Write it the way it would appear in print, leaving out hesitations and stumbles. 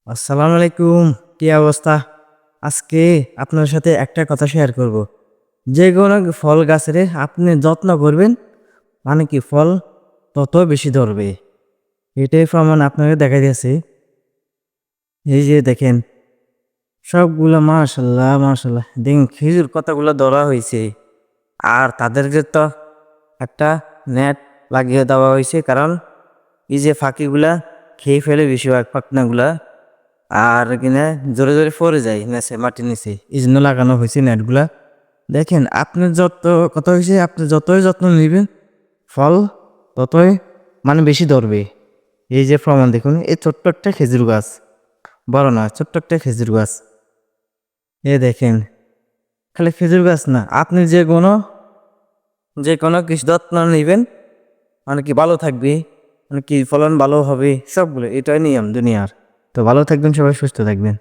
আসসালামু আলাইকুম। কি অবস্থা? আজকে আপনার সাথে একটা কথা শেয়ার করব। যে কোনো ফল গাছেরে আপনি যত্ন করবেন, মানে কি ফল তত বেশি ধরবে। এটাই প্রমাণ আপনাকে দেখাইতেছি। এই যে দেখেন, সবগুলা মাশাআল্লাহ, মাশাআল্লাহ। দেখেন খেজুর কতগুলো ধরা হইছে। আর তাদেরকে তো একটা নেট লাগিয়ে দেওয়া হইছে, কারণ এই যে ফাঁকিগুলা খেয়ে ফেলে বেশিরভাগ পাখনাগুলা। আর কিনা জোরে জোরে পড়ে যায় নিচে, মাটির নিচে, এই জন্য লাগানো হয়েছে নেটগুলা। দেখেন আপনার কথা হয়েছে, আপনি যতই যত্ন নেবেন ফল ততই মানে বেশি ধরবে। এই যে প্রমাণ দেখুন, এই ছোট্ট একটা খেজুর গাছ, বড় না, ছোট্ট একটা খেজুর গাছ। এ দেখেন, খালি খেজুর গাছ না, আপনি যে কোনো কিছু যত্ন নেবেন মানে কি ভালো থাকবে, মানে কি ফলন ভালো হবে, সবগুলো এটাই নিয়ম দুনিয়ার। তো ভালো থাকবেন, সবাই সুস্থ থাকবেন।